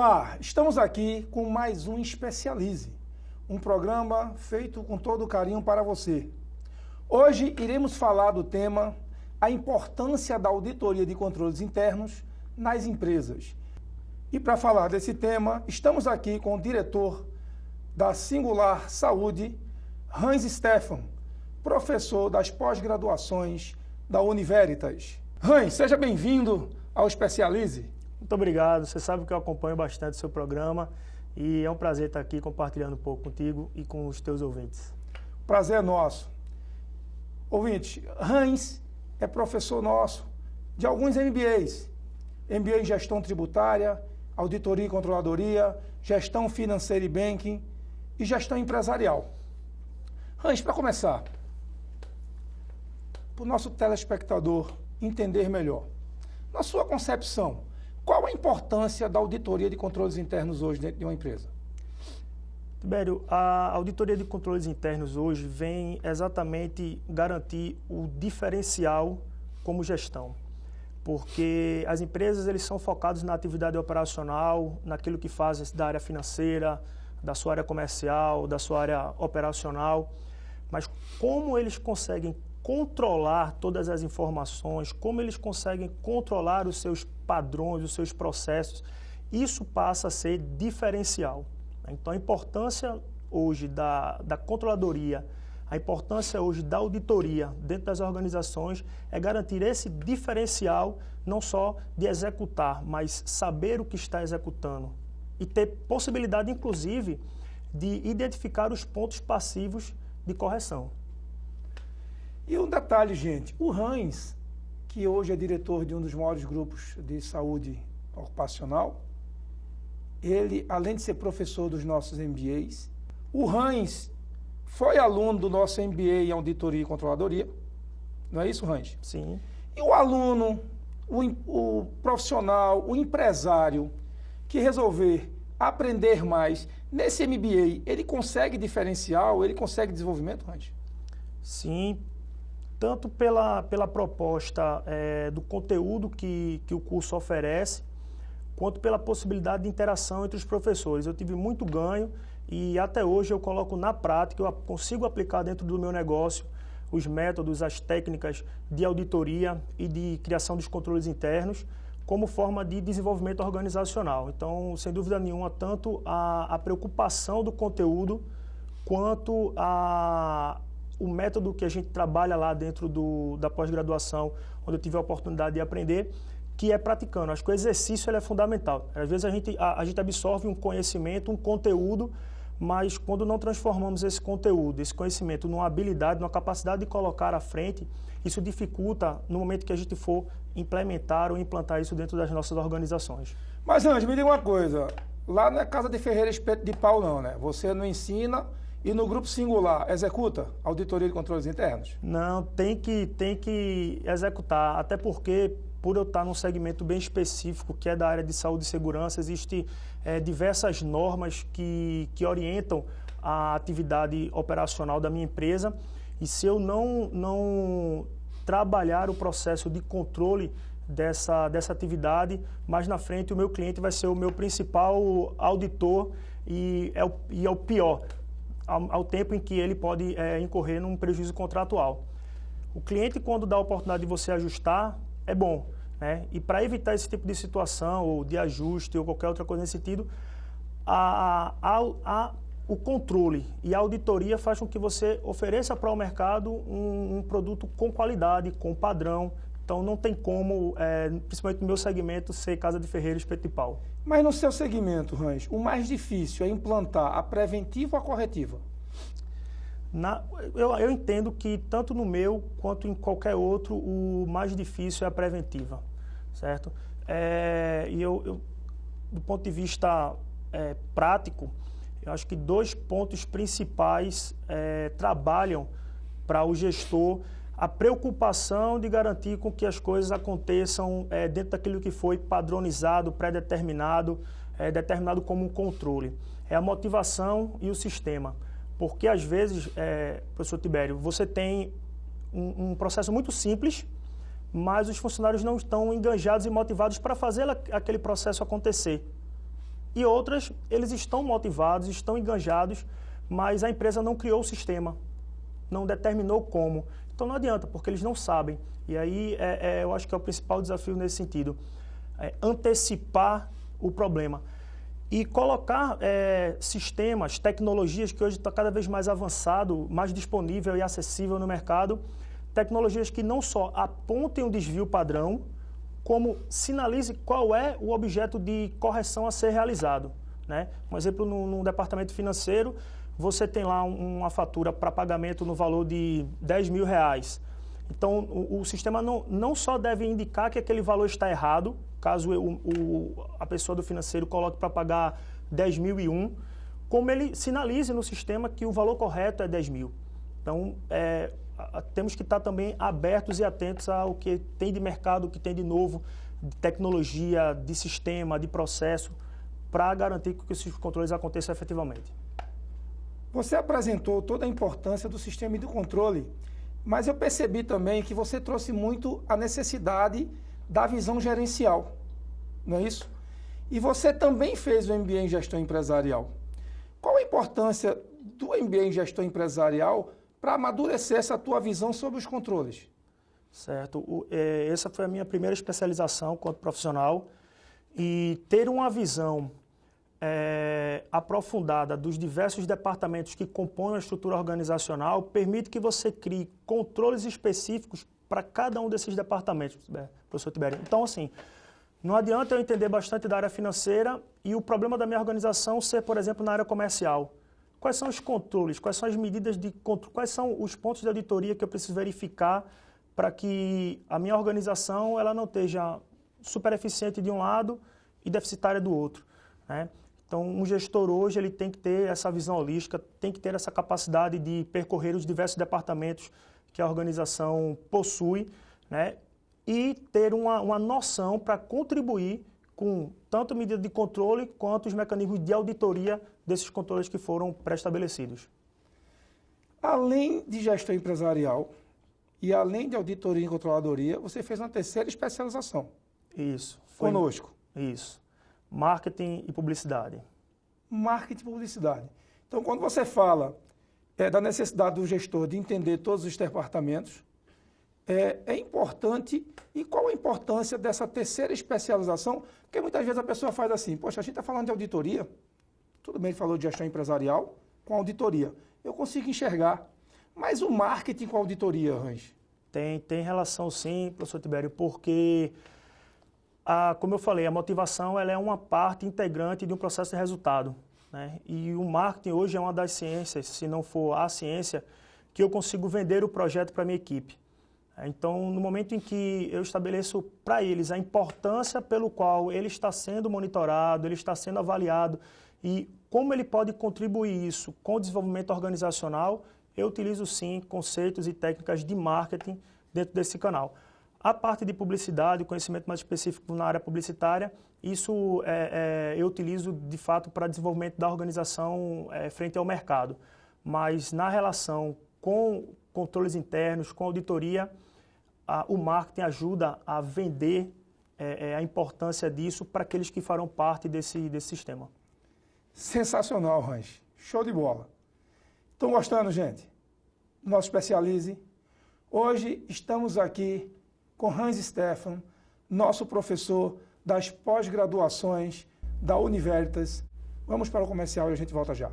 Olá, estamos aqui com mais um Especialize, um programa feito com todo carinho para você. Hoje iremos falar do tema a importância da auditoria de controles internos nas empresas. E para falar desse tema, estamos aqui com o diretor da Singular Saúde, Hans Stefan, professor das pós-graduações da Univeritas. Hans, seja bem-vindo ao Especialize. Muito obrigado, você sabe que eu acompanho bastante o seu programa e é um prazer estar aqui compartilhando um pouco contigo e com os teus ouvintes. Prazer é nosso. Ouvinte, Hans é professor nosso de alguns MBAs. MBA em Gestão Tributária, Auditoria e Controladoria, Gestão Financeira e Banking e Gestão Empresarial. Hans, para começar, para o nosso telespectador entender melhor, na sua concepção, qual a importância da auditoria de controles internos hoje dentro de uma empresa? Tibério, a auditoria de controles internos hoje vem exatamente garantir o diferencial como gestão, porque as empresas eles são focados na atividade operacional, naquilo que fazem da área financeira, da sua área comercial, da sua área operacional, mas como eles conseguem controlar todas as informações, como eles conseguem controlar os seus padrões, os seus processos, isso passa a ser diferencial. Então, a importância hoje da controladoria, a importância hoje da auditoria dentro das organizações é garantir esse diferencial, não só de executar, mas saber o que está executando e ter possibilidade, inclusive, de identificar os pontos passivos de correção. E um detalhe, gente, o Hans, que hoje é diretor de um dos maiores grupos de saúde ocupacional, ele, além de ser professor dos nossos MBAs, o Hans foi aluno do nosso MBA em Auditoria e Controladoria, não é isso, Hans? Sim. E o aluno, o profissional, o empresário que resolver aprender mais nesse MBA, ele consegue diferencial, ele consegue desenvolvimento, Hans? Sim, tanto pela proposta do conteúdo que o curso oferece, quanto pela possibilidade de interação entre os professores. Eu tive muito ganho e até hoje eu coloco na prática, eu consigo aplicar dentro do meu negócio os métodos, as técnicas de auditoria e de criação dos controles internos como forma de desenvolvimento organizacional. Então, sem dúvida nenhuma, tanto a preocupação do conteúdo quanto o método que a gente trabalha lá dentro da pós-graduação, onde eu tive a oportunidade de aprender, que é praticando. Acho que o exercício ele é fundamental. Às vezes a gente absorve um conhecimento, um conteúdo, mas quando não transformamos esse conteúdo, esse conhecimento numa habilidade, numa capacidade de colocar à frente, isso dificulta no momento que a gente for implementar ou implantar isso dentro das nossas organizações. Mas, Andy, me diga uma coisa, lá não é casa de ferreira espeto de pau não, né? Você não ensina e no grupo singular executa auditoria de controles internos? Não, tem que executar, até porque por eu estar num segmento bem específico, que é da área de saúde e segurança, existem diversas normas que orientam a atividade operacional da minha empresa, e se eu não trabalhar o processo de controle dessa atividade, mais na frente o meu cliente vai ser o meu principal auditor e é o pior, ao tempo em que ele pode incorrer num prejuízo contratual. O cliente, quando dá a oportunidade de você ajustar, é bom, né? E para evitar esse tipo de situação, ou de ajuste, ou qualquer outra coisa nesse sentido, o controle e a auditoria faz com que você ofereça para o mercado um produto com qualidade, com padrão. Então não tem como, principalmente no meu segmento, ser casa de ferreiro espeto de pau. Mas no seu segmento, Hans, o mais difícil é implantar a preventiva ou a corretiva? Eu entendo que tanto no meu quanto em qualquer outro, o mais difícil é a preventiva, certo? E do ponto de vista prático, eu acho que dois pontos principais trabalham para o gestor: a preocupação de garantir com que as coisas aconteçam dentro daquilo que foi padronizado, pré-determinado, determinado como um controle. É a motivação e o sistema. Porque, às vezes, professor Tibério, você tem um processo muito simples, mas os funcionários não estão engajados e motivados para fazer aquele processo acontecer. E outras, eles estão motivados, estão enganjados, mas a empresa não criou o sistema, não determinou como. Então não adianta, porque eles não sabem. E aí eu acho que é o principal desafio nesse sentido, antecipar o problema. E colocar sistemas, tecnologias que hoje está cada vez mais avançado, mais disponível e acessível no mercado, tecnologias que não só apontem o desvio padrão, como sinalize qual é o objeto de correção a ser realizado, né? Um exemplo, no departamento financeiro, você tem lá uma fatura para pagamento no valor de R$10.000. Então, o sistema não só deve indicar que aquele valor está errado, caso a pessoa do financeiro coloque para pagar 10.001, como ele sinalize no sistema que o valor correto é 10.000. Então, temos que estar também abertos e atentos ao que tem de mercado, o que tem de novo, de tecnologia, de sistema, de processo, para garantir que esses controles aconteçam efetivamente. Você apresentou toda a importância do sistema de controle, mas eu percebi também que você trouxe muito a necessidade da visão gerencial, não é isso? E você também fez o MBA em Gestão Empresarial. Qual a importância do MBA em Gestão Empresarial para amadurecer essa tua visão sobre os controles? Certo. Essa foi a minha primeira especialização quanto profissional, e ter uma visão aprofundada dos diversos departamentos que compõem a estrutura organizacional permite que você crie controles específicos para cada um desses departamentos, professor Tibério. Então, assim, não adianta eu entender bastante da área financeira e o problema da minha organização ser, por exemplo, na área comercial. Quais são os controles, quais são as medidas de controle, quais são os pontos de auditoria que eu preciso verificar para que a minha organização ela não esteja super eficiente de um lado e deficitária do outro, né? Então, um gestor hoje ele tem que ter essa visão holística, tem que ter essa capacidade de percorrer os diversos departamentos que a organização possui, né? E ter uma noção para contribuir com tanto medida de controle quanto os mecanismos de auditoria desses controles que foram pré-estabelecidos. Além de gestão empresarial e além de auditoria e controladoria, você fez uma terceira especialização. Isso. Conosco. Isso. Marketing e publicidade. Marketing e publicidade. Então, quando você fala da necessidade do gestor de entender todos os departamentos, é importante. E qual a importância dessa terceira especialização? Porque muitas vezes a pessoa faz assim, poxa, a gente está falando de auditoria, tudo bem, ele falou de gestão empresarial com auditoria. Eu consigo enxergar. Mas o marketing com a auditoria, Range? Tem relação sim, professor Tibério, porque, como eu falei, a motivação ela é uma parte integrante de um processo de resultado, né? E o marketing hoje é uma das ciências, se não for a ciência, que eu consigo vender o projeto para a minha equipe. Então, no momento em que eu estabeleço para eles a importância pelo qual ele está sendo monitorado, ele está sendo avaliado e como ele pode contribuir isso com o desenvolvimento organizacional, eu utilizo sim conceitos e técnicas de marketing dentro desse canal. A parte de publicidade, conhecimento mais específico na área publicitária, isso eu utilizo de fato para desenvolvimento da organização frente ao mercado. Mas na relação com controles internos, com auditoria, o marketing ajuda a vender a importância disso para aqueles que farão parte desse sistema. Sensacional, Range. Show de bola. Estão gostando, gente? Nosso Especialize. Hoje estamos aqui com Hans Stefan, nosso professor das pós-graduações da Univeritas. Vamos para o comercial e a gente volta já.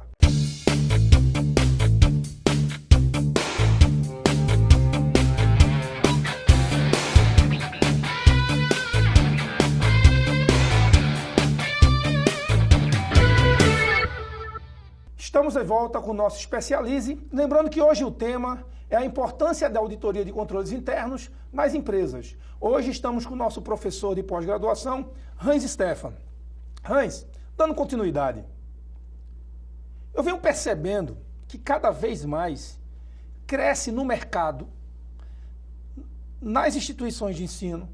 Estamos de volta com o nosso Especialize. Lembrando que hoje o tema é a importância da auditoria de controles internos nas empresas. Hoje estamos com o nosso professor de pós-graduação, Hans Stefan. Hans, dando continuidade, eu venho percebendo que cada vez mais cresce no mercado, nas instituições de ensino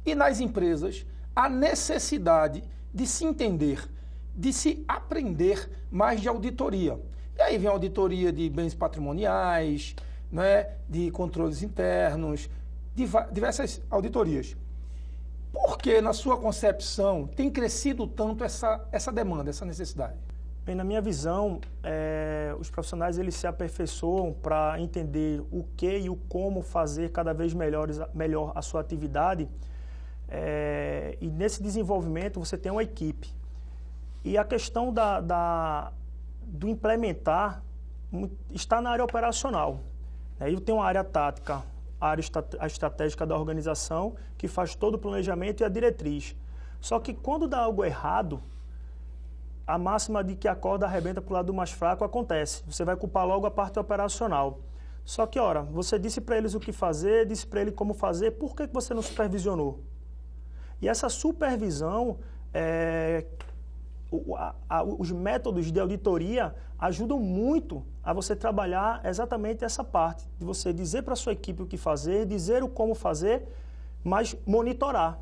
e nas empresas, a necessidade de se entender, de se aprender mais de auditoria. E aí vem a auditoria de bens patrimoniais, né, de controles internos, diversas auditorias. Por que, na sua concepção, tem crescido tanto essa demanda, essa necessidade? Bem, na minha visão, os profissionais eles se aperfeiçoam para entender o que e o como fazer cada vez melhor a sua atividade. E nesse desenvolvimento você tem uma equipe. E a questão do implementar está na área operacional. Eu tenho uma área tática, a área estratégica da organização, que faz todo o planejamento e a diretriz. Só que quando dá algo errado, a máxima de que a corda arrebenta para o lado mais fraco acontece. Você vai culpar logo a parte operacional. Só que, ora, você disse para eles o que fazer, disse para ele como fazer, por que você não supervisionou? E essa supervisão, os métodos de auditoria ajudam muito a você trabalhar exatamente essa parte, de você dizer para a sua equipe o que fazer, dizer o como fazer, mas monitorar,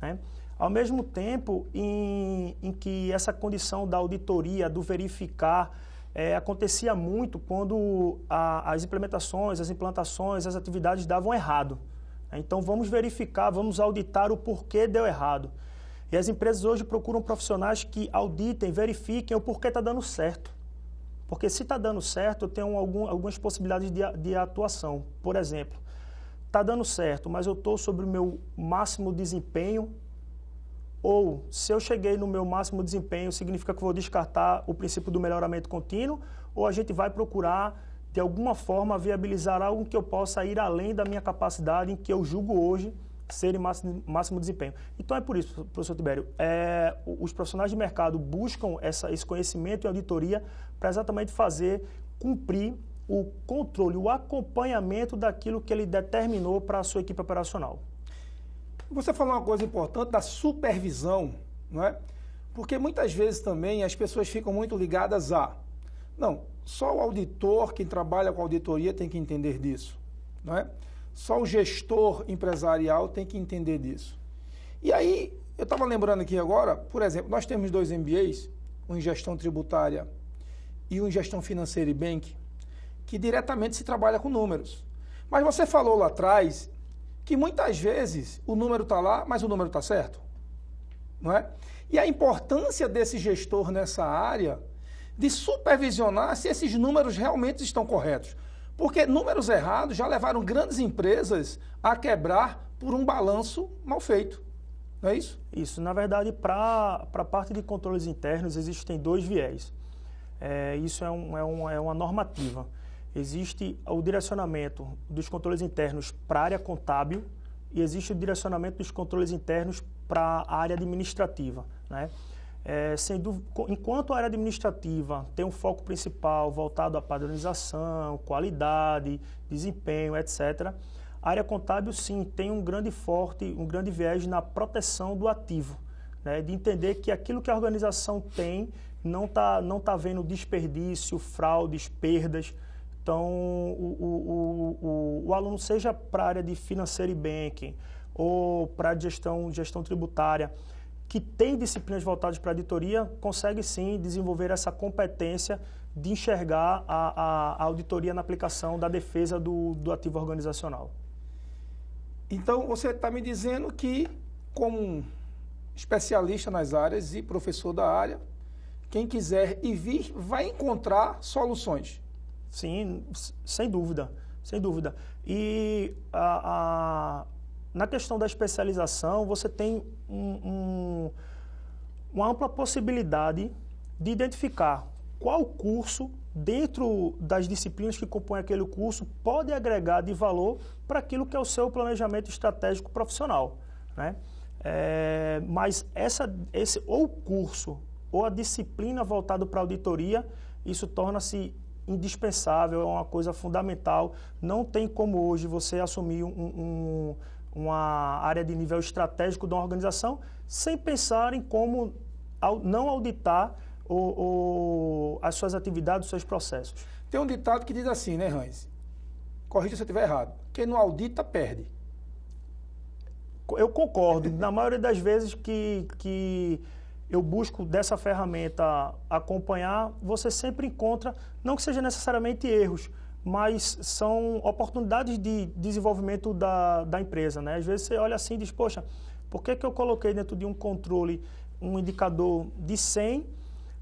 né? Ao mesmo tempo em que essa condição da auditoria, do verificar, acontecia muito quando as implementações, as implantações, as atividades davam errado. Então vamos verificar, vamos auditar o porquê deu errado. E as empresas hoje procuram profissionais que auditem, verifiquem o porquê está dando certo. Porque se está dando certo, eu tenho algumas possibilidades de atuação. Por exemplo, está dando certo, mas eu estou sobre o meu máximo desempenho. Ou, se eu cheguei no meu máximo desempenho, significa que eu vou descartar o princípio do melhoramento contínuo, ou a gente vai procurar, de alguma forma, viabilizar algo que eu possa ir além da minha capacidade, em que eu julgo hoje ser em máximo desempenho. Então é por isso, professor Tibério, os profissionais de mercado buscam esse conhecimento e auditoria para exatamente cumprir o controle, o acompanhamento daquilo que ele determinou para a sua equipe operacional. Você falou uma coisa importante da supervisão, não é? Porque muitas vezes também as pessoas ficam muito ligadas não, só o auditor, quem trabalha com auditoria tem que entender disso, não é? Só o gestor empresarial tem que entender disso. E aí, eu estava lembrando aqui agora, por exemplo, nós temos 2 MBAs, um em gestão tributária e um em gestão financeira e bank, que diretamente se trabalha com números. Mas você falou lá atrás que muitas vezes o número está lá, mas o número está certo, não é? E a importância desse gestor nessa área de supervisionar se esses números realmente estão corretos. Porque números errados já levaram grandes empresas a quebrar por um balanço mal feito, não é isso? Isso. Na verdade, para a parte de controles internos, existem 2 viés. Isso é uma normativa. Existe o direcionamento dos controles internos para a área contábil e existe o direcionamento dos controles internos para a área administrativa, né? Enquanto a área administrativa tem um foco principal voltado à padronização, qualidade, desempenho, etc., a área contábil, sim, tem um grande viés na proteção do ativo, né? De entender que aquilo que a organização tem não tá vendo desperdício, fraudes, perdas. Então, o aluno, seja para a área de financeiro e banking ou para a gestão tributária, que tem disciplinas voltadas para a auditoria, consegue sim desenvolver essa competência de enxergar a auditoria na aplicação da defesa do ativo organizacional. Então, você está me dizendo que, como especialista nas áreas e professor da área, quem quiser ir vir vai encontrar soluções. Sim, sem dúvida, sem dúvida. E na questão da especialização, você tem uma ampla possibilidade de identificar qual curso, dentro das disciplinas que compõem aquele curso, pode agregar de valor para aquilo que é o seu planejamento estratégico profissional, né? Mas ou o curso ou a disciplina voltada para a auditoria, isso torna-se indispensável, é uma coisa fundamental. Não tem como hoje você assumir uma área de nível estratégico de uma organização sem pensar em como não auditar as suas atividades, os seus processos. Tem um ditado que diz assim, né, Hans? Corrija se eu estiver errado. Quem não audita, perde. Eu concordo. Na maioria das vezes que eu busco dessa ferramenta acompanhar, você sempre encontra, não que seja necessariamente erros, mas são oportunidades de desenvolvimento da empresa, né? Às vezes você olha assim e diz, poxa, por que eu coloquei dentro de um controle um indicador de 100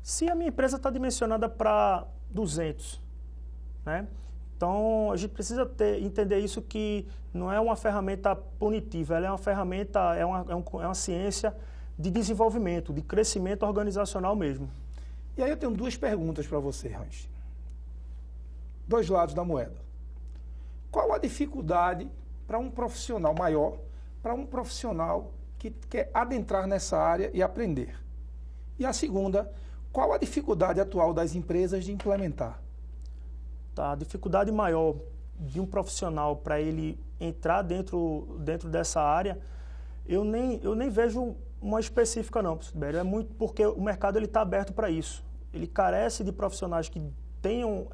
se a minha empresa está dimensionada para 200, né? Então, a gente precisa entender isso, que não é uma ferramenta punitiva, ela é uma ferramenta, é uma ciência de desenvolvimento, de crescimento organizacional mesmo. E aí eu tenho duas perguntas para você, Hans. Dois lados da moeda. Qual a dificuldade para um profissional maior, para um profissional que quer adentrar nessa área e aprender? E a segunda, qual a dificuldade atual das empresas de implementar? Tá, a dificuldade maior de um profissional para ele entrar dentro dessa área, eu nem vejo uma específica não, Sibério. É muito porque o mercado está aberto para isso. Ele carece de profissionais que tenham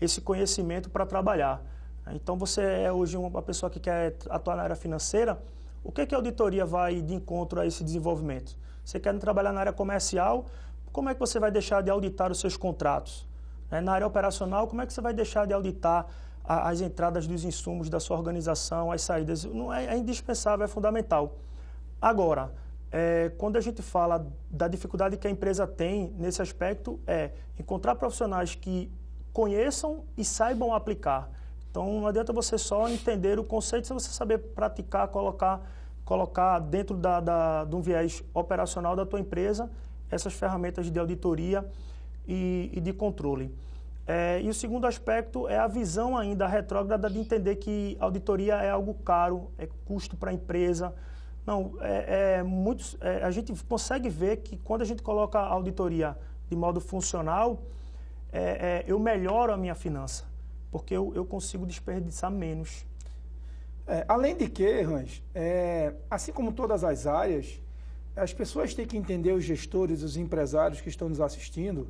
esse conhecimento para trabalhar. Então, você é hoje uma pessoa que quer atuar na área financeira, o que a auditoria vai de encontro a esse desenvolvimento? Você quer trabalhar na área comercial, como é que você vai deixar de auditar os seus contratos? Na área operacional, como é que você vai deixar de auditar as entradas dos insumos da sua organização, as saídas? Não é indispensável, é fundamental. Agora, quando a gente fala da dificuldade que a empresa tem nesse aspecto, é encontrar profissionais que conheçam e saibam aplicar. Então, não adianta você só entender o conceito, se você saber praticar, colocar dentro de um viés operacional da tua empresa essas ferramentas de auditoria e de controle. E o segundo aspecto é a visão ainda retrógrada de entender que auditoria é algo caro, é custo para a empresa. Não, a gente consegue ver que quando a gente coloca a auditoria de modo funcional, eu melhoro a minha finança, porque eu consigo desperdiçar menos. Além de que, Hans, assim como todas as áreas, as pessoas têm que entender, os gestores, os empresários que estão nos assistindo,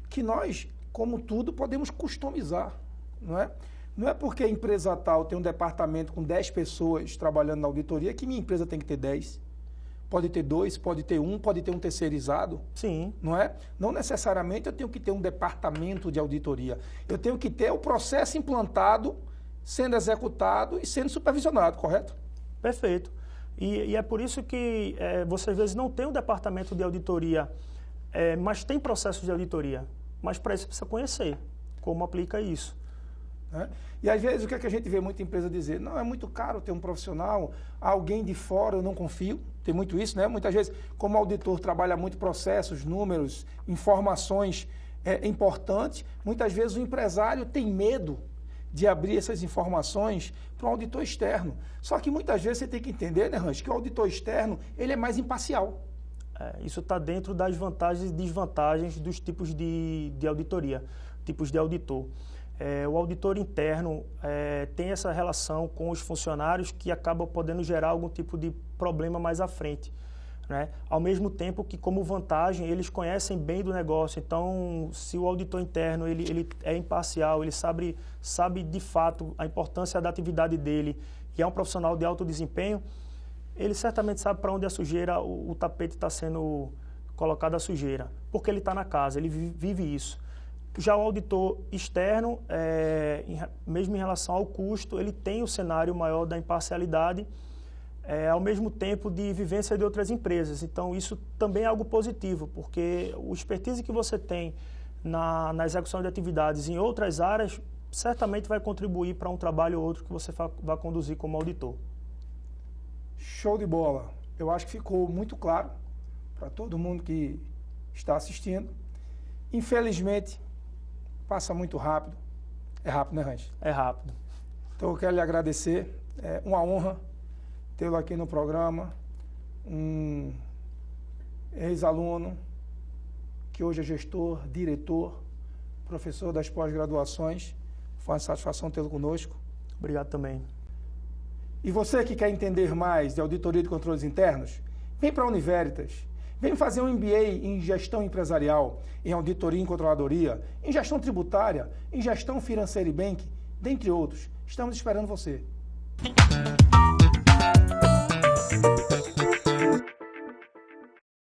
que nós, como tudo, podemos customizar, não é? Não é porque a empresa tal tem um departamento com 10 pessoas trabalhando na auditoria que minha empresa tem que ter 10. Pode ter 2, pode ter 1, pode ter um terceirizado. Sim. Não é? Não necessariamente eu tenho que ter um departamento de auditoria. Eu tenho que ter o processo implantado, sendo executado e sendo supervisionado, correto? Perfeito. E é por isso que você às vezes não tem um departamento de auditoria, mas tem processos de auditoria. Mas para isso precisa conhecer como aplica isso. E às vezes o que a gente vê muita empresa dizer, não, é muito caro ter um profissional, alguém de fora eu não confio, tem muito isso, né? Muitas vezes, como auditor trabalha muito processos, números, informações importantes, muitas vezes o empresário tem medo de abrir essas informações para um auditor externo. Só que muitas vezes você tem que entender, né, Hans, que o auditor externo ele é mais imparcial. Isso está dentro das vantagens e desvantagens dos tipos de auditoria, tipos de auditor. O auditor interno tem essa relação com os funcionários que acaba podendo gerar algum tipo de problema mais à frente, né? Ao mesmo tempo que, como vantagem, eles conhecem bem do negócio. Então, se o auditor interno ele é imparcial, ele sabe de fato a importância da atividade dele e é um profissional de alto desempenho, ele certamente sabe para onde a sujeira, o tapete está sendo colocado a sujeira, porque ele está na casa, ele vive isso. Já o auditor externo, mesmo em relação ao custo, ele tem o cenário maior da imparcialidade, ao mesmo tempo de vivência de outras empresas. Então, isso também é algo positivo, porque o expertise que você tem na execução de atividades em outras áreas, certamente vai contribuir para um trabalho ou outro que você vai conduzir como auditor. Show de bola! Eu acho que ficou muito claro para todo mundo que está assistindo. Infelizmente, passa muito rápido. É rápido, né, Hans? É rápido. Então, eu quero lhe agradecer. É uma honra tê-lo aqui no programa. Um ex-aluno, que hoje é gestor, diretor, professor das pós-graduações. Foi uma satisfação tê-lo conosco. Obrigado também. E você que quer entender mais de auditoria de controles internos, vem para a Univeritas. Vem fazer um MBA em gestão empresarial, em auditoria e controladoria, em gestão tributária, em gestão financeira e bank, dentre outros. Estamos esperando você.